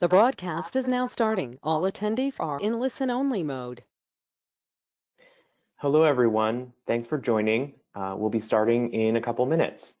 The broadcast is now starting. All attendees are in listen-only mode. Hello, everyone. Thanks for joining. We'll be starting in a couple minutes.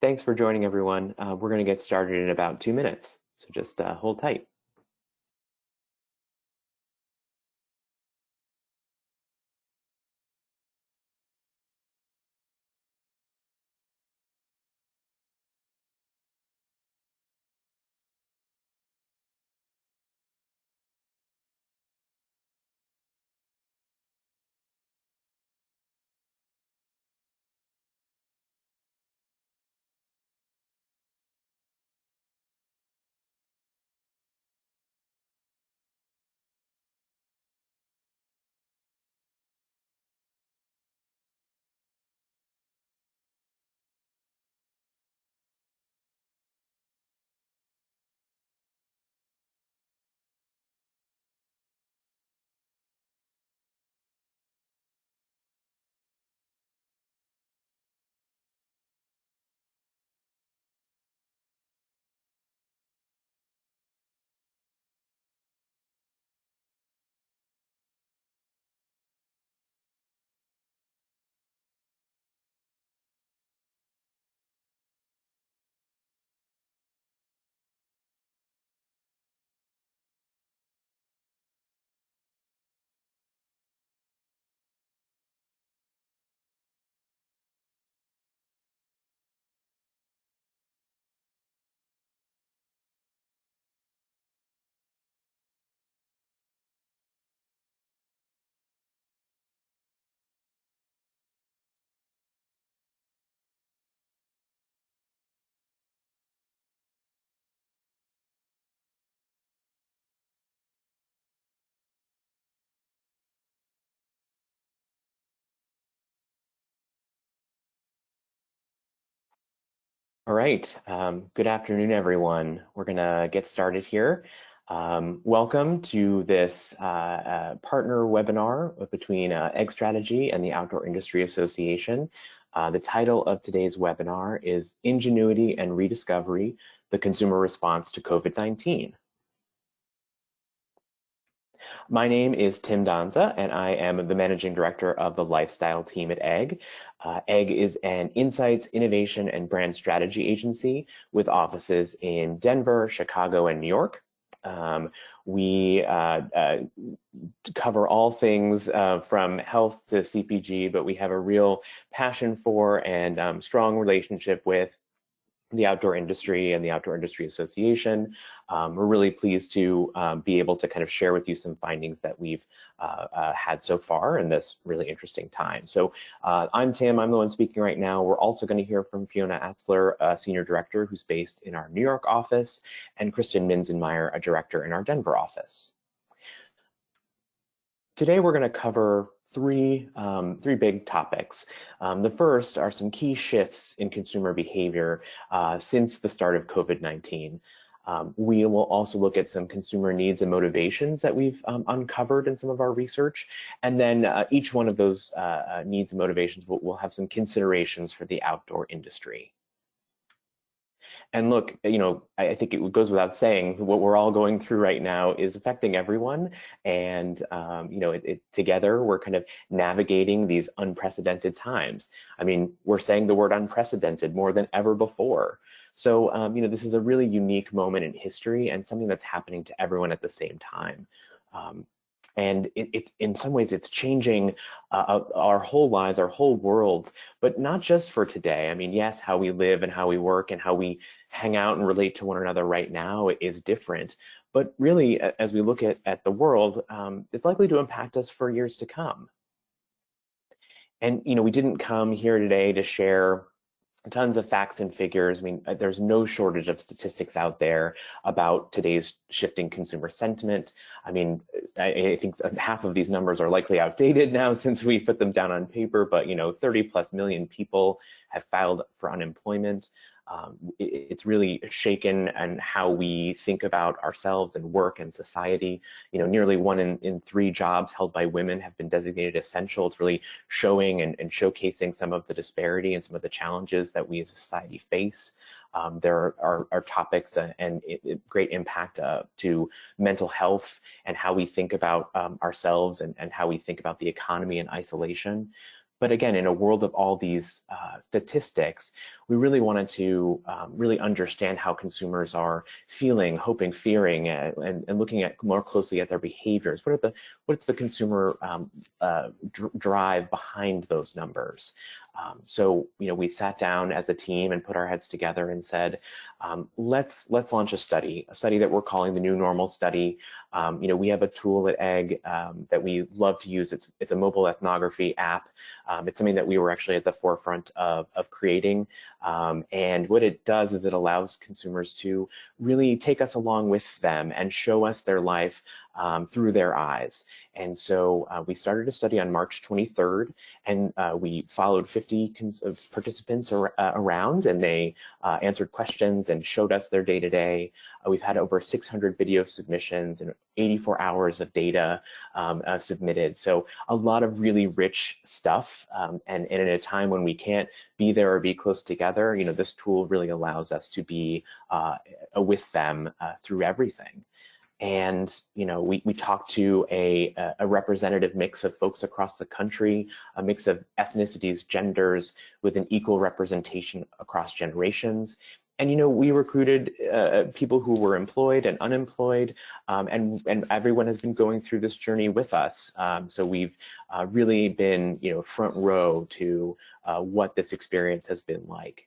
Thanks for joining, everyone. We're going to get started in about 2 minutes, so just hold tight. All right. Good afternoon, everyone. We're going to get started here. Welcome to this partner webinar between Egg Strategy and the Outdoor Industry Association. The title of today's webinar is Ingenuity and Rediscovery, the Consumer Response to COVID-19. My name is Tim Donza, and I am the Managing Director of the Lifestyle team at Egg. Egg is an insights, innovation, and brand strategy agency with offices in Denver, Chicago, and New York. We cover all things from health to CPG, but we have a real passion for and strong relationship with the outdoor industry and the Outdoor Industry Association. We're really pleased to be able to kind of share with you some findings that we've had so far in this really interesting time. So I'm Tim, I'm the one speaking right now. We're also going to hear from Fiona Atzler, a Senior Director who's based in our New York office, and Kristen Minzenmeyer, a Director in our Denver office. Today we're going to cover three big topics. The first are some key shifts in consumer behavior since the start of COVID-19. We will also look at some consumer needs and motivations that we've uncovered in some of our research. And then each one of those needs and motivations will have some considerations for the outdoor industry. And look, I think it goes without saying, what we're all going through right now is affecting everyone. And, together we're kind of navigating these unprecedented times. I mean, we're saying the word unprecedented more than ever before. So, this is a really unique moment in history and something that's happening to everyone at the same time. And it's in some ways, it's changing our whole lives, our whole world, but not just for today. I mean, yes, how we live and how we work and how we hang out and relate to one another right now is different. But really, as we look at the world, it's likely to impact us for years to come. And, we didn't come here today to share tons of facts and figures. I mean, there's no shortage of statistics out there about today's shifting consumer sentiment. I mean, I think half of these numbers are likely outdated now since we put them down on paper, but 30+ million people have filed for unemployment. It's really shaken and how we think about ourselves and work and society. Nearly 1 in 3 jobs held by women have been designated essential. It's really showing and showcasing some of the disparity and some of the challenges that we as a society face. There are topics and great impact to mental health and how we think about ourselves and how we think about the economy and isolation. But again, in a world of all these statistics, we really wanted to really understand how consumers are feeling, hoping, fearing, and looking at more closely at their behaviors. What's the consumer drive behind those numbers? So we sat down as a team and put our heads together and said, let's launch a study that we're calling the New Normal Study. We have a tool at Egg that we love to use. It's a mobile ethnography app. It's something that we were actually at the forefront of creating. And what it does is it allows consumers to really take us along with them and show us their life through their eyes. And so we started a study on March 23rd, and we followed 50 participants around, and they answered questions and showed us their day-to-day. We've had over 600 video submissions and 84 hours of data submitted. So a lot of really rich stuff. And in a time when we can't be there or be close together, this tool really allows us to be with them through everything. And we talked to a representative mix of folks across the country, a mix of ethnicities, genders, with an equal representation across generations. And we recruited people who were employed and unemployed, and everyone has been going through this journey with us. So we've really been front row to what this experience has been like.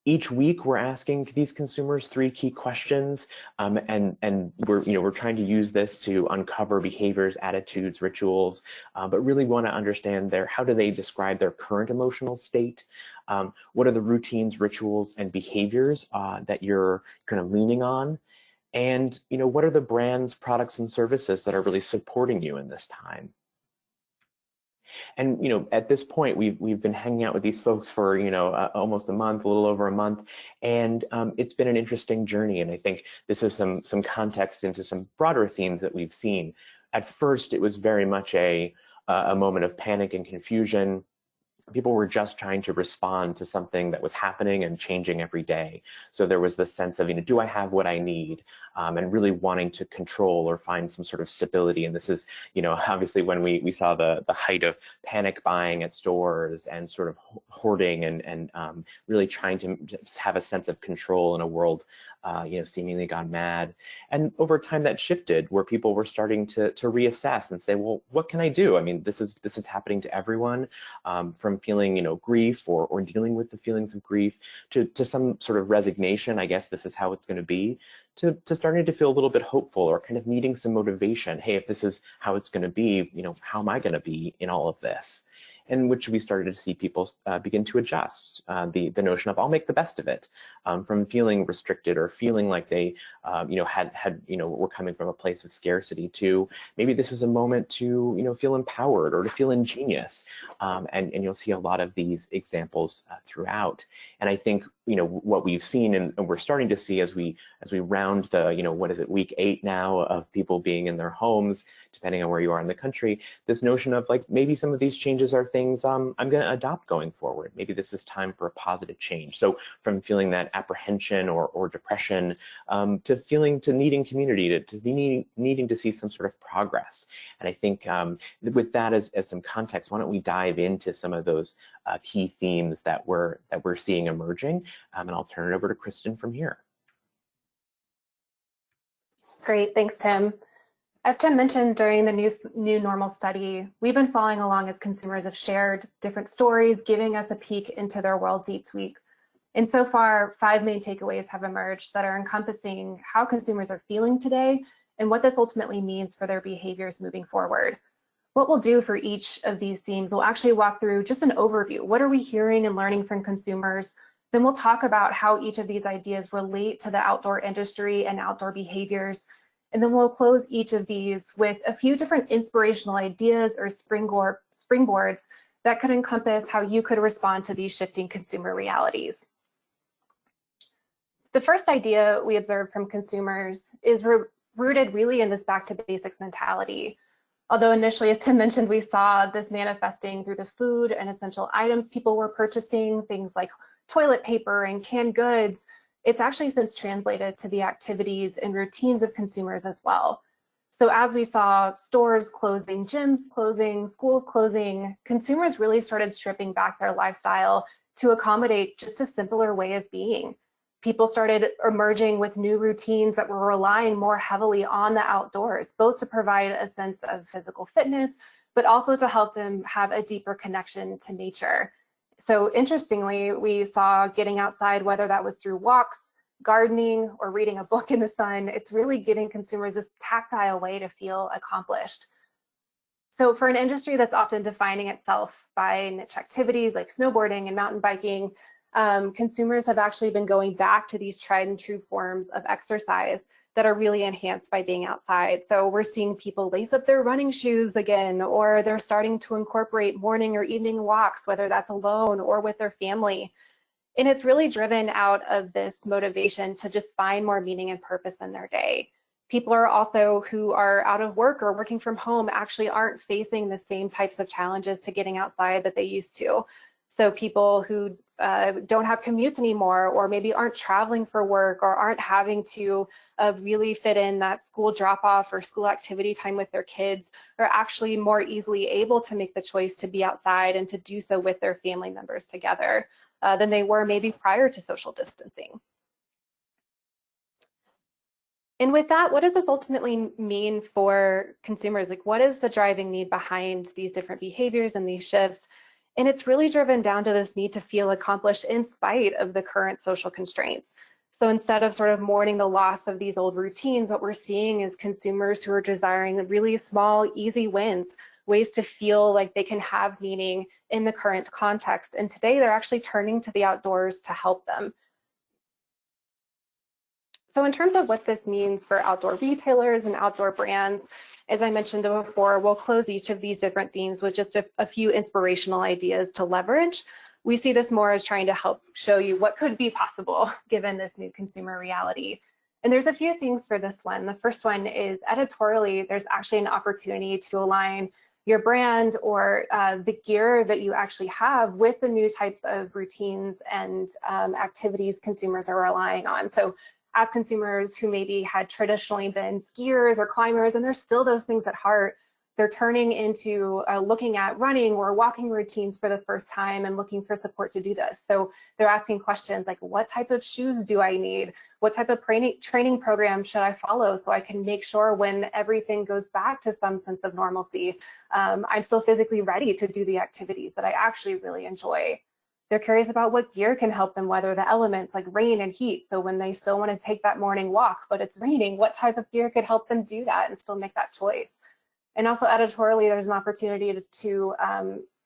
Each week, we're asking these consumers 3 key questions, and we're trying to use this to uncover behaviors, attitudes, rituals, but really want to understand how do they describe their current emotional state? What are the routines, rituals, and behaviors that you're kind of leaning on? And what are the brands, products, and services that are really supporting you in this time? And at this point, we've been hanging out with these folks for almost a month, a little over a month, and it's been an interesting journey. And I think this is some context into some broader themes that we've seen. At first, it was very much a moment of panic and confusion. people were just trying to respond to something that was happening and changing every day. So there was this sense of, do I have what I need? And really wanting to control or find some sort of stability. And this is, obviously when we saw the height of panic buying at stores and sort of hoarding and really trying to just have a sense of control in a world, seemingly gone mad. And over time that shifted where people were starting to reassess and say, well, what can I do? I mean, this is happening to everyone, from feeling, grief or dealing with the feelings of grief to some sort of resignation. I guess this is how it's going to be, to starting to feel a little bit hopeful or kind of needing some motivation. Hey, if this is how it's going to be, how am I going to be in all of this? In which we started to see people begin to adjust the notion of I'll make the best of it, from feeling restricted or feeling like they were coming from a place of scarcity to maybe this is a moment to feel empowered or to feel ingenious, and you'll see a lot of these examples throughout. And I think what we've seen and we're starting to see as we round the what is it, week 8 now of people being in their homes, depending on where you are in the country, this notion of like maybe some of these changes are things I'm going to adopt going forward. Maybe this is time for a positive change. So from feeling that apprehension or depression, to needing community, to needing to see some sort of progress. And I think with that as some context, why don't we dive into some of those key themes that we're seeing emerging, and I'll turn it over to Kristen from here. Great, thanks, Tim. As Tim mentioned during the New Normal study, we've been following along as consumers have shared different stories, giving us a peek into their worlds each week. And so far, 5 main takeaways have emerged that are encompassing how consumers are feeling today and what this ultimately means for their behaviors moving forward. What we'll do for each of these themes, we'll actually walk through just an overview. What are we hearing and learning from consumers? Then we'll talk about how each of these ideas relate to the outdoor industry and outdoor behaviors. And then we'll close each of these with a few different inspirational ideas or springboards that could encompass how you could respond to these shifting consumer realities. The first idea we observed from consumers is rooted really in this back to basics mentality. Although initially, as Tim mentioned, we saw this manifesting through the food and essential items people were purchasing, things like toilet paper and canned goods, it's actually since translated to the activities and routines of consumers as well. So as we saw stores closing, gyms closing, schools closing, consumers really started stripping back their lifestyle to accommodate just a simpler way of being. People started emerging with new routines that were relying more heavily on the outdoors, both to provide a sense of physical fitness, but also to help them have a deeper connection to nature. So interestingly, we saw getting outside, whether that was through walks, gardening, or reading a book in the sun, it's really giving consumers this tactile way to feel accomplished. So for an industry that's often defining itself by niche activities like snowboarding and mountain biking, consumers have actually been going back to these tried and true forms of exercise that are really enhanced by being outside. So we're seeing people lace up their running shoes again, or they're starting to incorporate morning or evening walks, whether that's alone or with their family. And it's really driven out of this motivation to just find more meaning and purpose in their day. People are also who are out of work or working from home actually aren't facing the same types of challenges to getting outside that they used to. So people who don't have commutes anymore, or maybe aren't traveling for work, or aren't having to really fit in that school drop-off or school activity time with their kids, are actually more easily able to make the choice to be outside and to do so with their family members together than they were maybe prior to social distancing. And with that, what does this ultimately mean for consumers? Like, what is the driving need behind these different behaviors and these shifts? And it's really driven down to this need to feel accomplished in spite of the current social constraints. So instead of sort of mourning the loss of these old routines, what we're seeing is consumers who are desiring really small, easy wins, ways to feel like they can have meaning in the current context. And today they're actually turning to the outdoors to help them. So in terms of what this means for outdoor retailers and outdoor brands, as I mentioned before, we'll close each of these different themes with just a few inspirational ideas to leverage. We see this more as trying to help show you what could be possible given this new consumer reality. And there's a few things for this one. The first one is editorially, there's actually an opportunity to align your brand or the gear that you actually have with the new types of routines and activities consumers are relying on. So as consumers who maybe had traditionally been skiers or climbers, and there's still those things at heart, they're turning into looking at running or walking routines for the first time and looking for support to do this. So they're asking questions like, what type of shoes do I need? What type of training program should I follow so I can make sure when everything goes back to some sense of normalcy, I'm still physically ready to do the activities that I actually really enjoy. They're curious about what gear can help them weather the elements like rain and heat. So when they still want to take that morning walk, but it's raining, what type of gear could help them do that and still make that choice? And also editorially, there's an opportunity to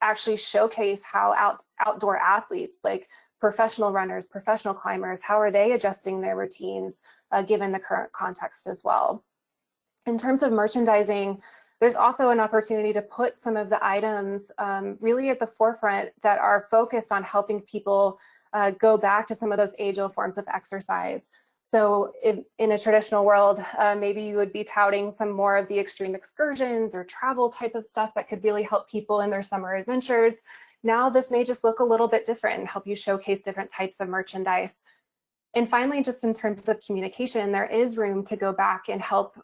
actually showcase how outdoor athletes like professional runners, professional climbers, how are they adjusting their routines given the current context as well. In terms of merchandising, there's also an opportunity to put some of the items really at the forefront that are focused on helping people go back to some of those age-old forms of exercise. So in a traditional world, maybe you would be touting some more of the extreme excursions or travel type of stuff that could really help people in their summer adventures. Now this may just look a little bit different and help you showcase different types of merchandise. And finally, just in terms of communication, there is room to go back and help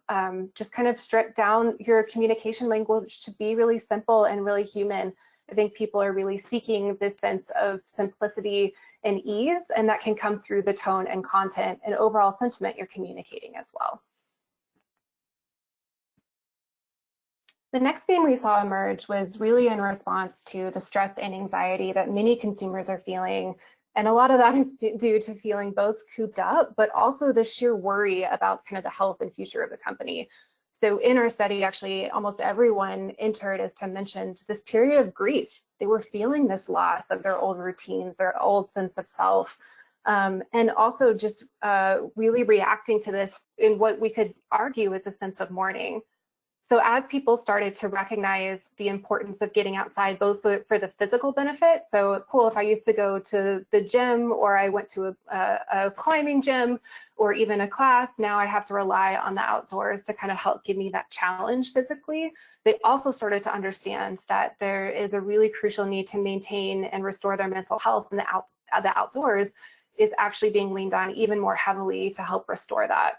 just kind of strip down your communication language to be really simple and really human. I think people are really seeking this sense of simplicity and ease, and that can come through the tone and content and overall sentiment you're communicating as well. The next theme we saw emerge was really in response to the stress and anxiety that many consumers are feeling. And a lot of that is due to feeling both cooped up, but also the sheer worry about kind of the health and future of the company. So in our study, actually, almost everyone entered, as Tim mentioned, this period of grief. They were feeling this loss of their old routines, their old sense of self, and also just really reacting to this in what we could argue is a sense of mourning. So as people started to recognize the importance of getting outside, both for the physical benefit, so cool, if I used to go to the gym or I went to a climbing gym or even a class, now I have to rely on the outdoors to kind of help give me that challenge physically. They also started to understand that there is a really crucial need to maintain and restore their mental health, and the outdoors is actually being leaned on even more heavily to help restore that.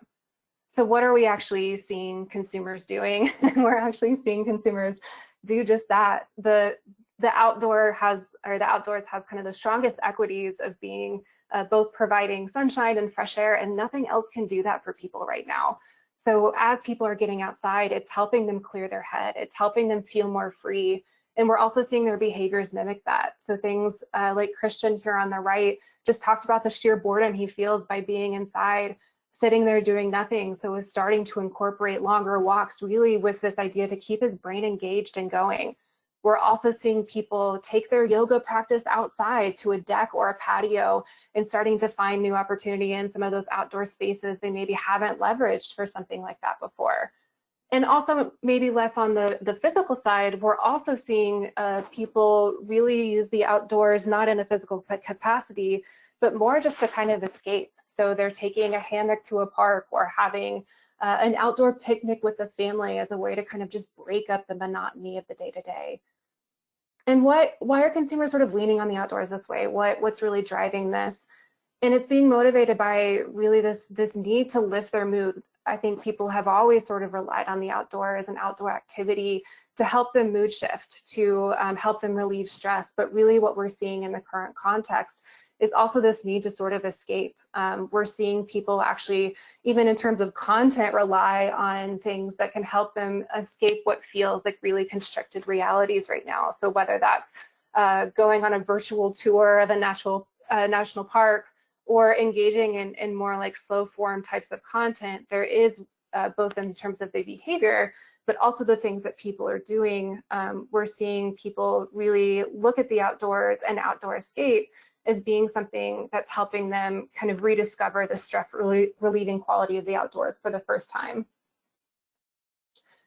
So what are we actually seeing consumers doing? We're actually seeing consumers do just that. The outdoors has kind of the strongest equities of being both providing sunshine and fresh air, and nothing else can do that for people right now. So as people are getting outside, it's helping them clear their head. It's helping them feel more free. And we're also seeing their behaviors mimic that. So things like Christian here on the right just talked about the sheer boredom he feels by being inside, sitting there doing nothing. So is starting to incorporate longer walks really with this idea to keep his brain engaged and going. We're also seeing people take their yoga practice outside to a deck or a patio and starting to find new opportunity in some of those outdoor spaces they maybe haven't leveraged for something like that before. And also maybe less on the physical side, we're also seeing people really use the outdoors, not in a physical capacity, but more just to kind of escape. So they're taking a hammock to a park or having an outdoor picnic with the family as a way to kind of just break up the monotony of the day-to-day. And why are consumers sort of leaning on the outdoors this way? What's really driving this? And it's being motivated by really this need to lift their mood. I think people have always sort of relied on the outdoors and outdoor activity to help them mood shift, to help them relieve stress. But really what we're seeing in the current context is also this need to sort of escape. We're seeing people actually, even in terms of content, rely on things that can help them escape what feels like really constricted realities right now. So whether that's going on a virtual tour of a national park or engaging in more like slow form types of content, there is both in terms of the behavior, but also the things that people are doing. We're seeing people really look at the outdoors and outdoor escape as being something that's helping them kind of rediscover the stress relieving quality of the outdoors for the first time.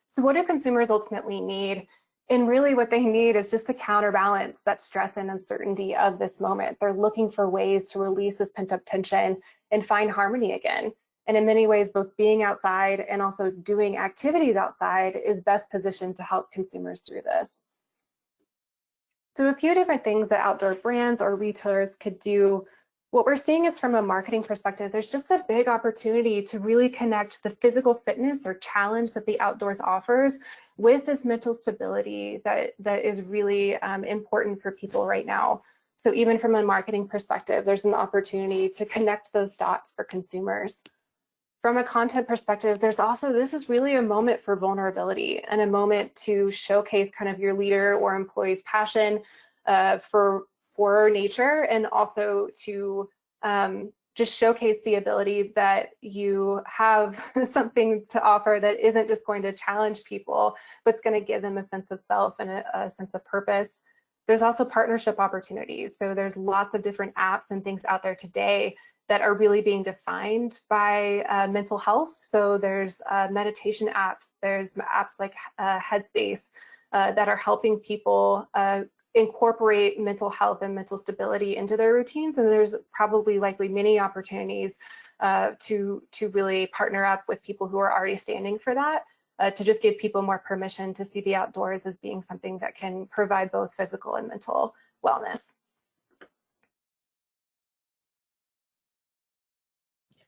So what do consumers ultimately need? And really what they need is just to counterbalance that stress and uncertainty of this moment. They're looking for ways to release this pent up tension and find harmony again. And in many ways, both being outside and also doing activities outside is best positioned to help consumers through this. So a few different things that outdoor brands or retailers could do. What we're seeing is, from a marketing perspective, there's just a big opportunity to really connect the physical fitness or challenge that the outdoors offers with this mental stability that is really important for people right now. So even from a marketing perspective, there's an opportunity to connect those dots for consumers. From a content perspective, there's also, this is really a moment for vulnerability and a moment to showcase kind of your leader or employee's passion for nature, and also to just showcase the ability that you have something to offer that isn't just going to challenge people, but it's going to give them a sense of self and a sense of purpose. There's also partnership opportunities. So there's lots of different apps and things out there today that are really being defined by mental health. So there's meditation apps, there's apps like Headspace that are helping people incorporate mental health and mental stability into their routines. And there's probably likely many opportunities to really partner up with people who are already standing for that, to just give people more permission to see the outdoors as being something that can provide both physical and mental wellness.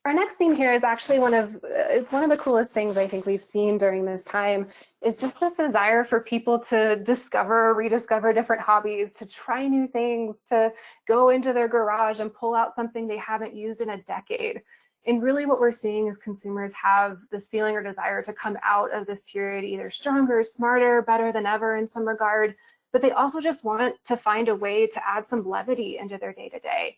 Our next theme here is actually it's one of the coolest things I think we've seen during this time, is just the desire for people to discover, rediscover different hobbies, to try new things, to go into their garage and pull out something they haven't used in a decade. And really what we're seeing is consumers have this feeling or desire to come out of this period either stronger, smarter, better than ever in some regard, but they also just want to find a way to add some levity into their day-to-day.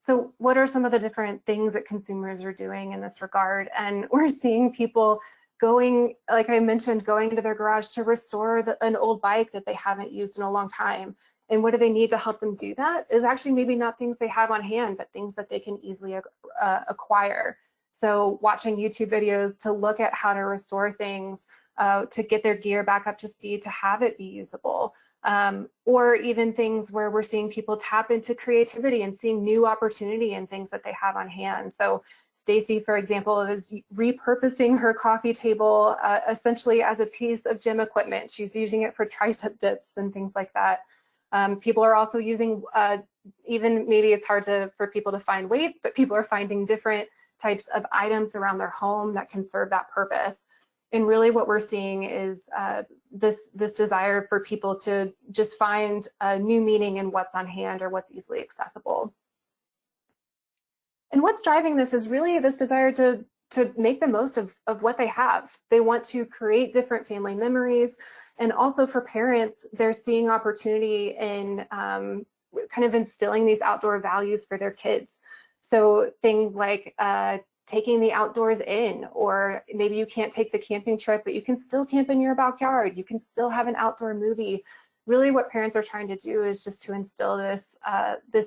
So what are some of the different things that consumers are doing in this regard? And we're seeing people going, like I mentioned, going into their garage to restore an old bike that they haven't used in a long time. And what do they need to help them do that? Is actually maybe not things they have on hand, but things that they can easily acquire. So watching YouTube videos to look at how to restore things, to get their gear back up to speed, to have it be usable. Or even things where we're seeing people tap into creativity and seeing new opportunity in things that they have on hand. So Stacy, for example, is repurposing her coffee table essentially as a piece of gym equipment. She's using it for tricep dips and things like that. People are also using, even maybe it's hard for people to find weights, but people are finding different types of items around their home that can serve that purpose. And really what we're seeing is this desire for people to just find a new meaning in what's on hand or what's easily accessible. And what's driving this is really this desire to make the most of what they have. They want to create different family memories. And also for parents, they're seeing opportunity in kind of instilling these outdoor values for their kids. So things like taking the outdoors in, or maybe you can't take the camping trip, but you can still camp in your backyard. You can still have an outdoor movie. Really what parents are trying to do is just to instill this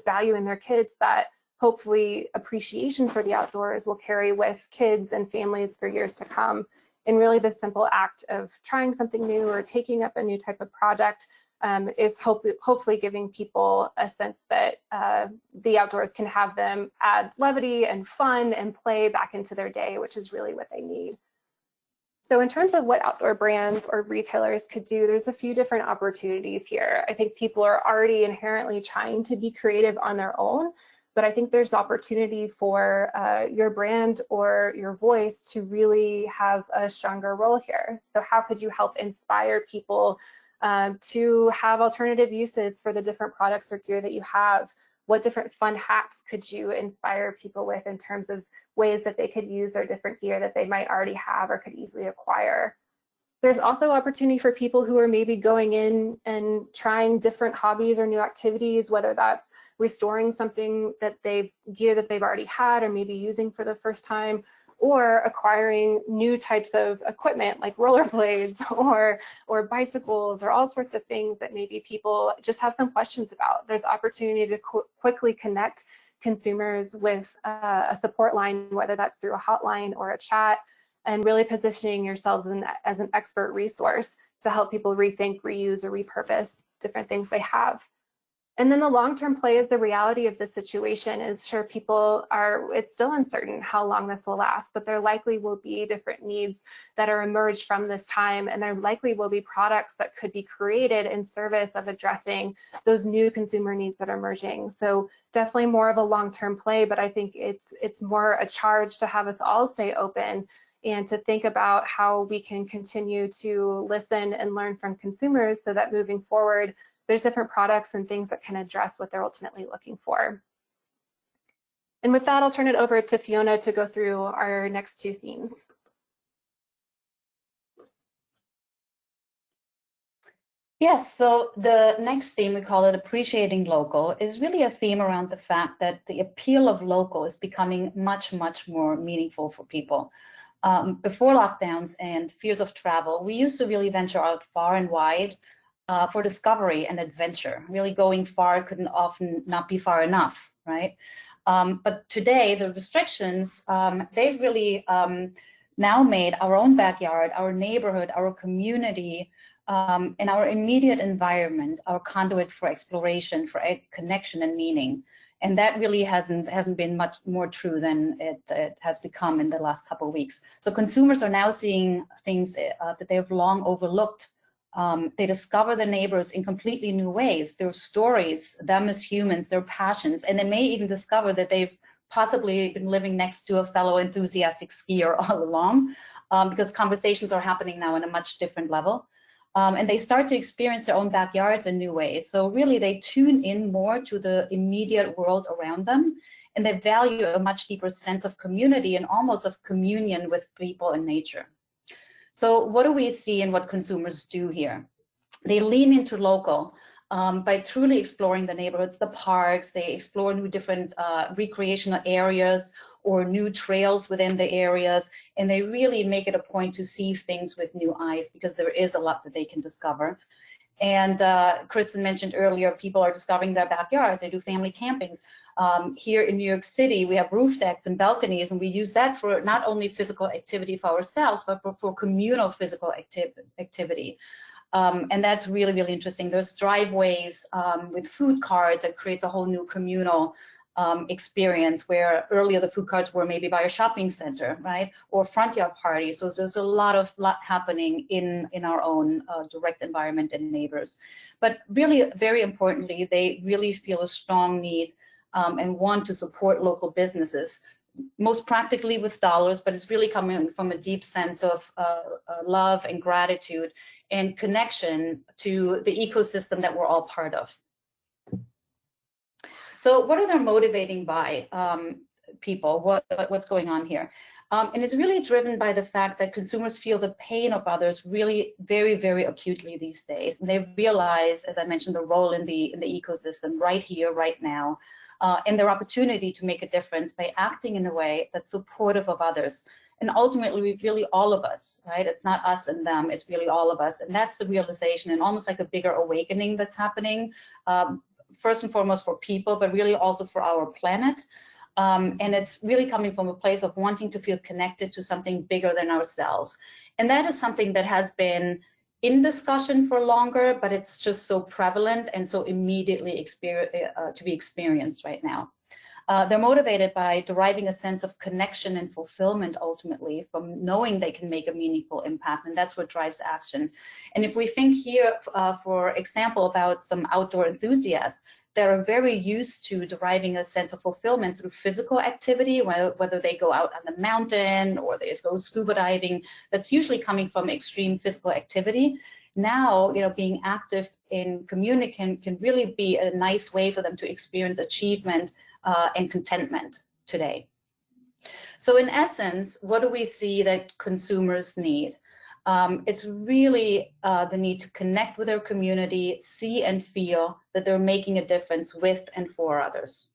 value in their kids, that hopefully appreciation for the outdoors will carry with kids and families for years to come. And really the simple act of trying something new or taking up a new type of project is hopefully giving people a sense that the outdoors can have them add levity and fun and play back into their day, which is really what they need. So in terms of what outdoor brands or retailers could do, there's a few different opportunities here. I think people are already inherently trying to be creative on their own, but I think there's opportunity for your brand or your voice to really have a stronger role here. So how could you help inspire people to have alternative uses for the different products or gear that you have? What different fun hacks could you inspire people with in terms of ways that they could use their different gear that they might already have or could easily acquire? There's also opportunity for people who are maybe going in and trying different hobbies or new activities, whether that's restoring something gear that they've already had or maybe using for the first time, or acquiring new types of equipment like rollerblades or bicycles or all sorts of things that maybe people just have some questions about. There's opportunity to quickly connect consumers with a support line, whether that's through a hotline or a chat, and really positioning yourselves as an expert resource to help people rethink, reuse, or repurpose different things they have. And then the long-term play is the reality of the situation. Is sure it's still uncertain how long this will last, but there likely will be different needs that are emerged from this time, and there likely will be products that could be created in service of addressing those new consumer needs that are emerging. So definitely more of a long-term play, but I think it's more a charge to have us all stay open and to think about how we can continue to listen and learn from consumers so that moving forward, there's different products and things that can address what they're ultimately looking for. And with that, I'll turn it over to Fiona to go through our next two themes. Yes, so the next theme, we call it Appreciating Local, is really a theme around the fact that the appeal of local is becoming much, much more meaningful for people. Before lockdowns and fears of travel, we used to really venture out far and wide for discovery and adventure. Really going far couldn't often not be far enough, right? But today, the restrictions, they've really now made our own backyard, our neighborhood, our community, and our immediate environment our conduit for exploration, for connection and meaning. And that really hasn't been much more true than it has become in the last couple of weeks. So consumers are now seeing things that they've long overlooked. They discover the neighbors in completely new ways, their stories, them as humans, their passions, and they may even discover that they've possibly been living next to a fellow enthusiastic skier all along, because conversations are happening now on a much different level. And they start to experience their own backyards in new ways. So really they tune in more to the immediate world around them, and they value a much deeper sense of community and almost of communion with people and nature. So what do we see and what consumers do here? They lean into local by truly exploring the neighborhoods, the parks. They explore new different recreational areas or new trails within the areas, and they really make it a point to see things with new eyes, because there is a lot that they can discover. And Kristen mentioned earlier, people are discovering their backyards. They do family campings. Here in New York City, we have roof decks and balconies, and we use that for not only physical activity for ourselves, but for communal physical activity. And that's really, really interesting. There's driveways with food carts that creates a whole new communal experience, where earlier the food carts were maybe by a shopping center, right? Or front yard parties. So there's a lot happening in our own direct environment and neighbors. But really, very importantly, they really feel a strong need and want to support local businesses, most practically with dollars, but it's really coming from a deep sense of love and gratitude and connection to the ecosystem that we're all part of. So what are they motivating by people? What's going on here? And it's really driven by the fact that consumers feel the pain of others really very, very acutely these days. And they realize, as I mentioned, the role in the ecosystem right here, right now, and their opportunity to make a difference by acting in a way that's supportive of others. And ultimately, really all of us, right? It's not us and them, it's really all of us. And that's the realization, and almost like a bigger awakening that's happening, first and foremost for people, but really also for our planet. And it's really coming from a place of wanting to feel connected to something bigger than ourselves. And that is something that has been in discussion for longer, but it's just so prevalent and so immediately to be experienced right now. They're motivated by deriving a sense of connection and fulfillment, ultimately, from knowing they can make a meaningful impact, and that's what drives action. And if we think here, for example, about some outdoor enthusiasts that are very used to deriving a sense of fulfillment through physical activity, whether they go out on the mountain or they just go scuba diving, that's usually coming from extreme physical activity. Now, being active in community can really be a nice way for them to experience achievement and contentment today. So in essence, what do we see that consumers need? It's really the need to connect with their community, see and feel that they're making a difference with and for others.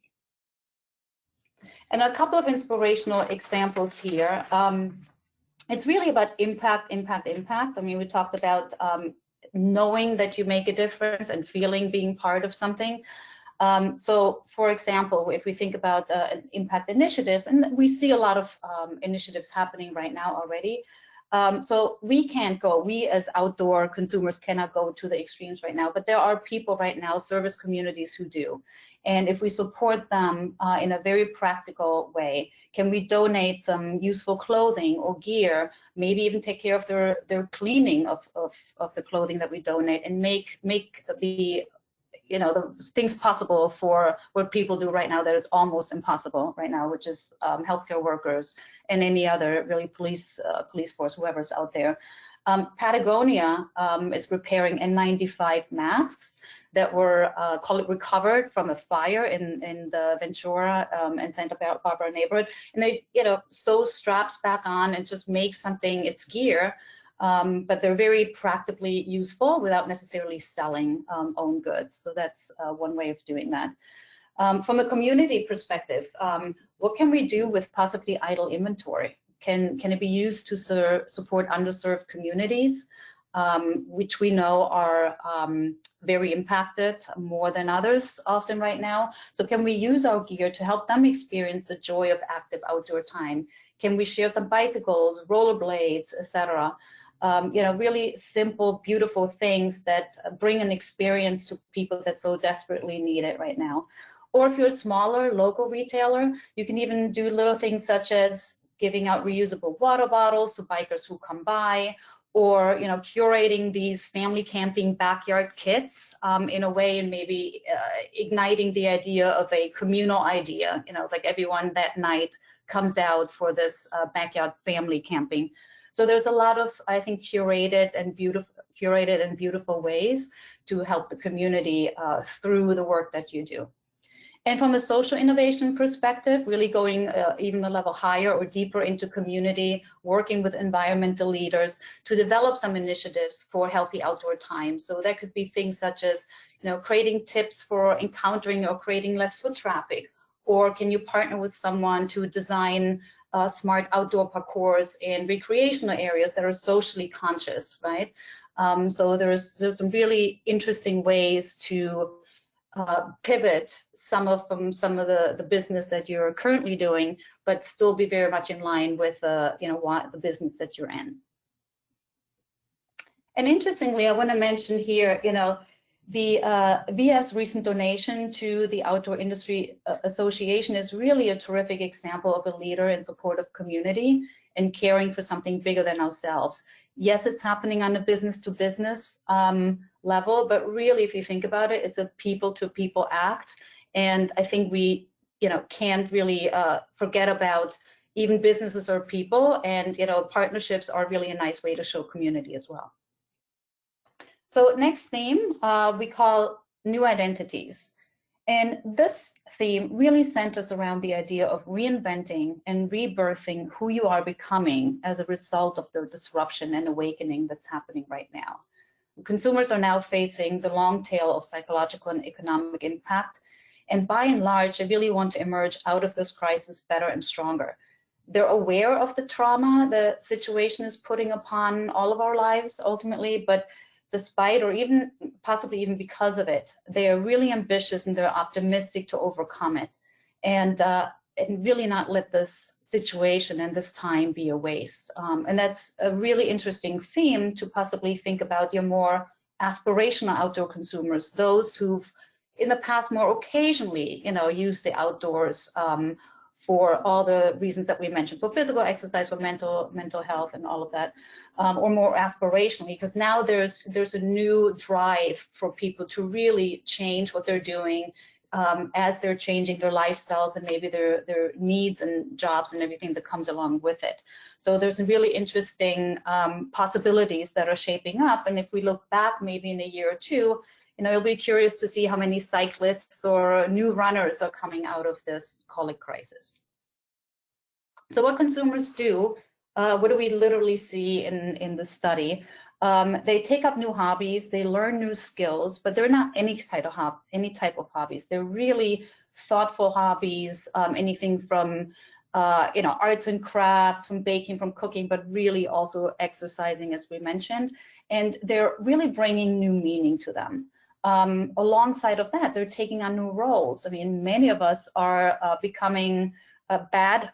And a couple of inspirational examples here. It's really about impact. I mean, we talked about knowing that you make a difference and feeling being part of something. So, for example, if we think about impact initiatives, and we see a lot of initiatives happening right now already, So we can't go, we as outdoor consumers cannot go to the extremes right now, but there are people right now, service communities who do. And if we support them in a very practical way, can we donate some useful clothing or gear, maybe even take care of their cleaning of the clothing that we donate, and make the the things possible for what people do right now that is almost impossible right now, which is healthcare workers and any other really police force, whoever's out there. Patagonia is repairing N95 masks that were recovered from a fire in the Ventura and Santa Barbara neighborhood, and they sew straps back on and just make something, it's gear. But they're very practically useful without necessarily selling own goods. So that's one way of doing that. From a community perspective, what can we do with possibly idle inventory? Can it be used to support underserved communities, which we know are very impacted more than others often right now? So can we use our gear to help them experience the joy of active outdoor time? Can we share some bicycles, rollerblades, etc.? Really simple, beautiful things that bring an experience to people that so desperately need it right now. Or if you're a smaller local retailer, you can even do little things such as giving out reusable water bottles to bikers who come by, or curating these family camping backyard kits in a way, and maybe igniting the idea of a communal idea. It's like everyone that night comes out for this backyard family camping. So there's a lot of, I think, curated and beautiful ways to help the community through the work that you do. And from a social innovation perspective, really going even a level higher or deeper into community, working with environmental leaders to develop some initiatives for healthy outdoor time. So that could be things such as, creating tips for encountering or creating less foot traffic, or can you partner with someone to design smart outdoor parcours in recreational areas that are socially conscious, right? So there's some really interesting ways to pivot some of the business that you're currently doing, but still be very much in line with the business that you're in. And interestingly, I want to mention here, the VF's recent donation to the Outdoor Industry Association is really a terrific example of a leader in support of community and caring for something bigger than ourselves. Yes, it's happening on a business-to-business level, but really, if you think about it, it's a people-to-people act. And I think we, can't really forget about even businesses are people, and partnerships are really a nice way to show community as well. So next theme we call new identities. And this theme really centers around the idea of reinventing and rebirthing who you are becoming as a result of the disruption and awakening that's happening right now. Consumers are now facing the long tail of psychological and economic impact. And by and large, they really want to emerge out of this crisis better and stronger. They're aware of the trauma the situation is putting upon all of our lives ultimately, but despite, or even possibly even because of it, they are really ambitious and they're optimistic to overcome it, and really not let this situation and this time be a waste. And that's a really interesting theme to possibly think about your more aspirational outdoor consumers, those who've in the past more occasionally, used the outdoors for all the reasons that we mentioned, for physical exercise, for mental health and all of that, or more aspirationally, because now there's a new drive for people to really change what they're doing as they're changing their lifestyles and maybe their needs and jobs and everything that comes along with it. So there's some really interesting possibilities that are shaping up. And if we look back maybe in a year or two, you'll be curious to see how many cyclists or new runners are coming out of this colic crisis. So what consumers do, what do we literally see in the study? They take up new hobbies, they learn new skills, but they're not any type of hobbies. They're really thoughtful hobbies, anything from arts and crafts, from baking, from cooking, but really also exercising, as we mentioned. And they're really bringing new meaning to them. Alongside of that, they're taking on new roles. I mean, many of us are becoming bad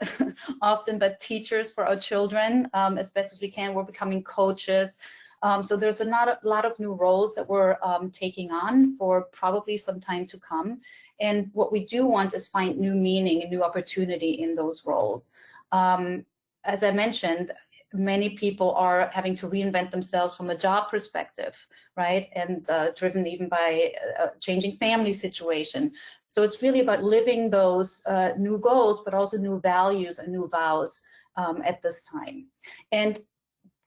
often, but teachers for our children as best as we can. We're becoming coaches. So there's a lot of new roles that we're taking on for probably some time to come. And what we do want is find new meaning and new opportunity in those roles. As I mentioned, many people are having to reinvent themselves from a job perspective, right? And driven even by a changing family situation. So it's really about living those new goals, but also new values and new vows at this time. And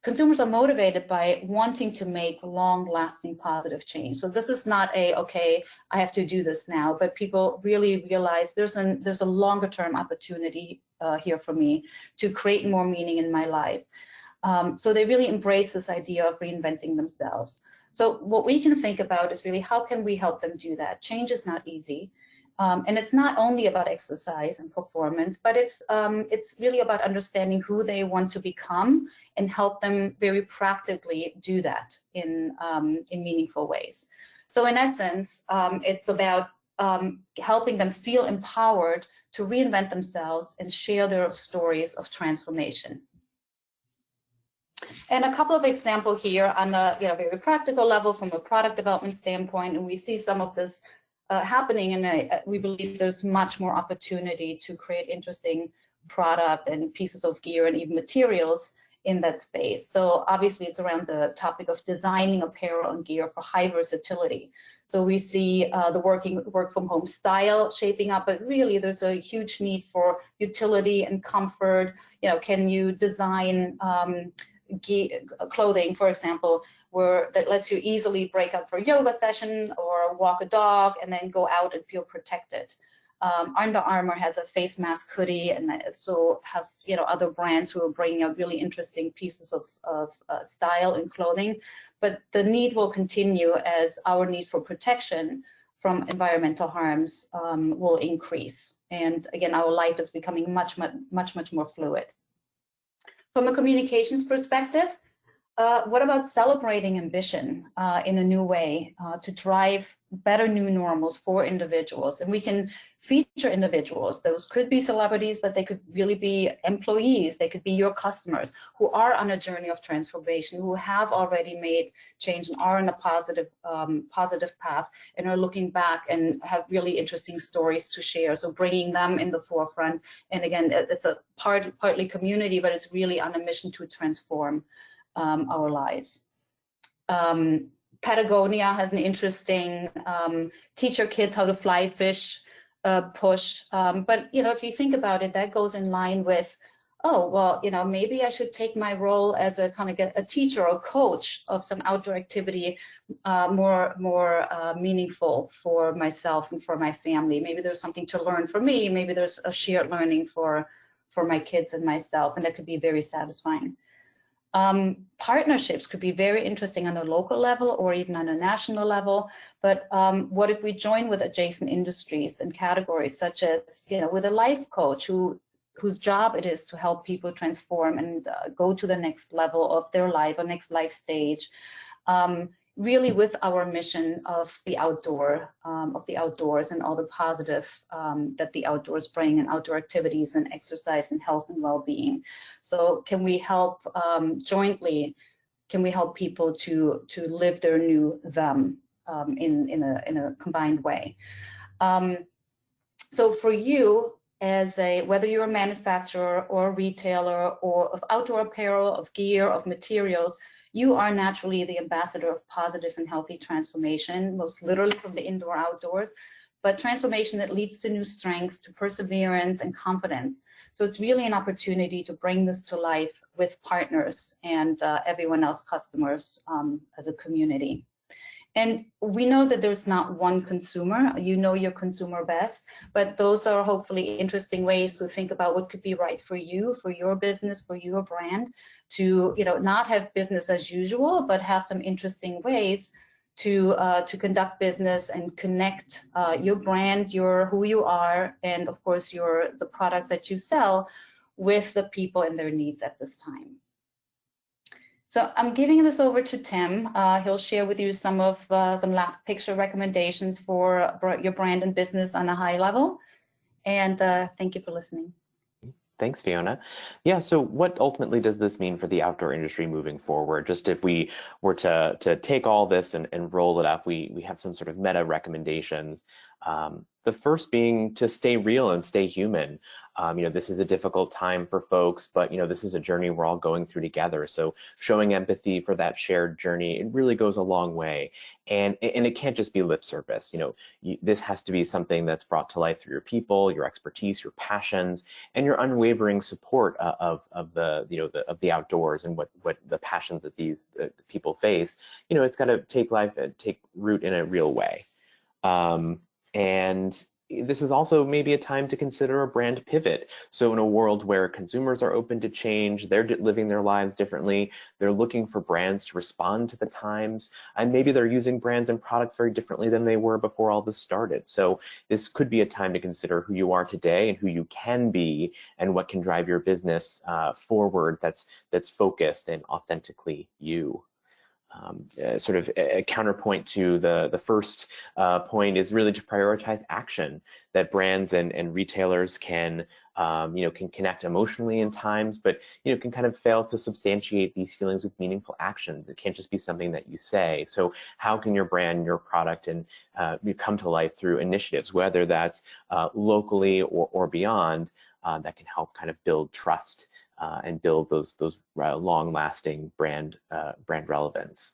consumers are motivated by wanting to make long-lasting positive change. So this is not a, okay, I have to do this now, but people really realize there's a longer-term opportunity here for me to create more meaning in my life. So they really embrace this idea of reinventing themselves. So what we can think about is really how can we help them do that? Change is not easy. And it's not only about exercise and performance, but it's really about understanding who they want to become and help them very practically do that in meaningful ways. So in essence, it's about helping them feel empowered to reinvent themselves and share their stories of transformation. And a couple of examples here on a very practical level from a product development standpoint, and we see some of this happening, and we believe there's much more opportunity to create interesting product and pieces of gear and even materials in that space. So obviously it's around the topic of designing apparel and gear for high versatility. So we see the work from home style shaping up, but really there's a huge need for utility and comfort. Can you design clothing, for example, that lets you easily break up for a yoga session or walk a dog and then go out and feel protected. Under Armour has a face mask hoodie, and so have other brands who are bringing out really interesting pieces of style and clothing. But the need will continue as our need for protection from environmental harms will increase. And again, our life is becoming much more fluid. From a communications perspective, what about celebrating ambition in a new way to drive better new normals for individuals? And we can feature individuals. Those could be celebrities, but they could really be employees. They could be your customers who are on a journey of transformation, who have already made change and are on a positive path and are looking back and have really interesting stories to share. So bringing them in the forefront. And again, it's a partly community, but it's really on a mission to transform our lives. Patagonia has an interesting teach your kids how to fly fish push. But if you think about it, that goes in line with, oh, well, maybe I should take my role as a kind of a teacher or coach of some outdoor activity more meaningful for myself and for my family. Maybe there's something to learn for me. Maybe there's a shared learning for my kids and myself, and that could be very satisfying. Partnerships could be very interesting on a local level or even on a national level. But what if we join with adjacent industries and categories, such as, with a life coach whose job it is to help people transform and go to the next level of their life or next life stage, really with our mission of the outdoors and all the positive that the outdoors bring, and outdoor activities and exercise and health and well-being. So can we help jointly? Can we help people to live their new them in a combined way? So for you, as whether you're a manufacturer or a retailer or of outdoor apparel, of gear, of materials, you are naturally the ambassador of positive and healthy transformation, most literally from the indoor outdoors, but transformation that leads to new strength, to perseverance and confidence. So it's really an opportunity to bring this to life with partners and everyone else, customers, as a community. And we know that there's not one consumer. You know your consumer best, but those are hopefully interesting ways to think about what could be right for you, for your business, for your brand, to not have business as usual, but have some interesting ways to conduct business and connect your brand, who you are, and of course the products that you sell with the people and their needs at this time. So I'm giving this over to Tim. He'll share with you some last picture recommendations for your brand and business on a high level. And thank you for listening. Thanks, Fiona. Yeah, so what ultimately does this mean for the outdoor industry moving forward? Just if we were to take all this and roll it up, we have some sort of meta recommendations. The first being to stay real and stay human. This is a difficult time for folks, but this is a journey we're all going through together. So showing empathy for that shared journey, it really goes a long way. And it can't just be lip service. This has to be something that's brought to life through your people, your expertise, your passions, and your unwavering support of the outdoors and what the passions that these people face. It's got to take root in a real way. And this is also maybe a time to consider a brand pivot. So in a world where consumers are open to change, they're living their lives differently, they're looking for brands to respond to the times, and maybe they're using brands and products very differently than they were before all this started. So this could be a time to consider who you are today and who you can be and what can drive your business forward that's focused and authentically you. Sort of a counterpoint to the first point is really to prioritize action, that brands and retailers can connect emotionally in times, but can kind of fail to substantiate these feelings with meaningful actions. It can't just be something that you say. So how can your brand, your product, and come to life through initiatives, whether that's locally or beyond, that can help kind of build trust and build those long-lasting brand relevance.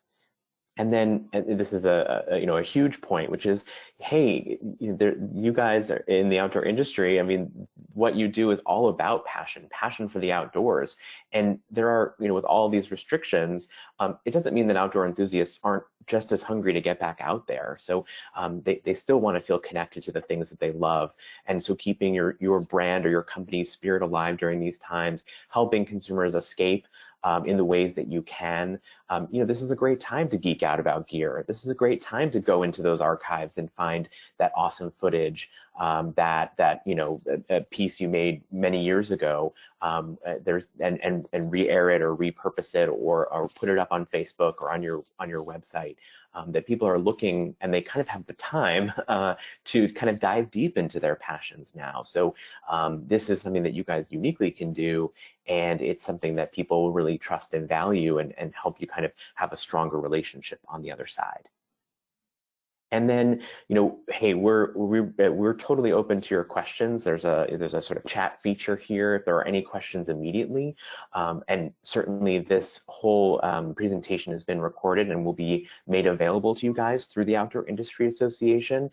And then this is a huge point, which is, hey, you guys are in the outdoor industry. I mean, what you do is all about passion for the outdoors. And there are, with all these restrictions, it doesn't mean that outdoor enthusiasts aren't just as hungry to get back out there. So they still want to feel connected to the things that they love. And so keeping your brand or your company's spirit alive during these times, helping consumers escape in the ways that you can. This is a great time to geek out about gear. This is a great time to go into those archives and find that awesome footage, that a piece you made many years ago. And re-air it or repurpose it or put it up on Facebook or on your website. That people are looking and they kind of have the time to kind of dive deep into their passions now. So this is something that you guys uniquely can do, and it's something that people will really trust and value and help you kind of have a stronger relationship on the other side. And then, hey, we're totally open to your questions. There's a sort of chat feature here if there are any questions immediately. And certainly this whole presentation has been recorded and will be made available to you guys through the Outdoor Industry Association.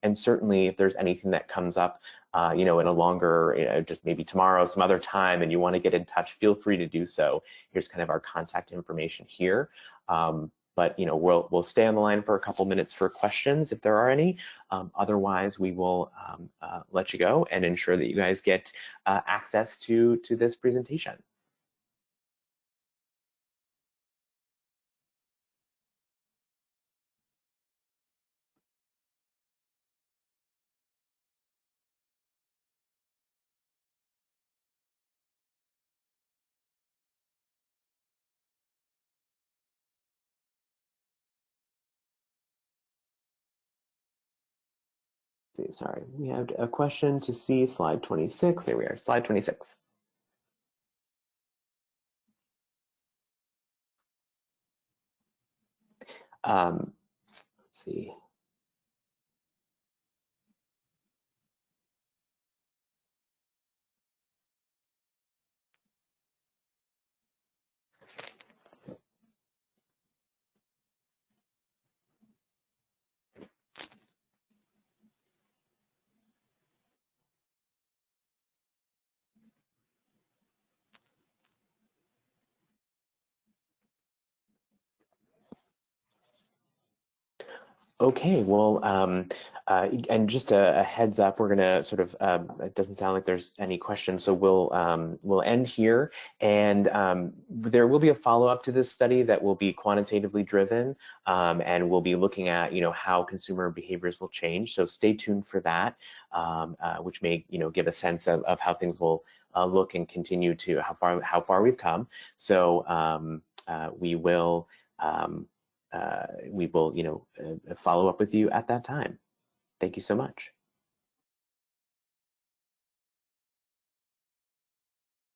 And certainly if there's anything that comes up, in a longer, just maybe tomorrow, some other time, and you want to get in touch, feel free to do so. Here's kind of our contact information here. But we'll stay on the line for a couple minutes for questions if there are any. Otherwise, we will let you go and ensure that you guys get access to this presentation. Sorry, we have a question to see slide 26. There we are, slide 26. Let's see. Okay, well, and just a heads up, we're gonna sort of, it doesn't sound like there's any questions, so we'll end here, and there will be a follow-up to this study that will be quantitatively driven, and we'll be looking at, how consumer behaviors will change, so stay tuned for that, which may, give a sense of how things will look and continue to how far we've come. So we will follow up with you at that time. Thank you so much.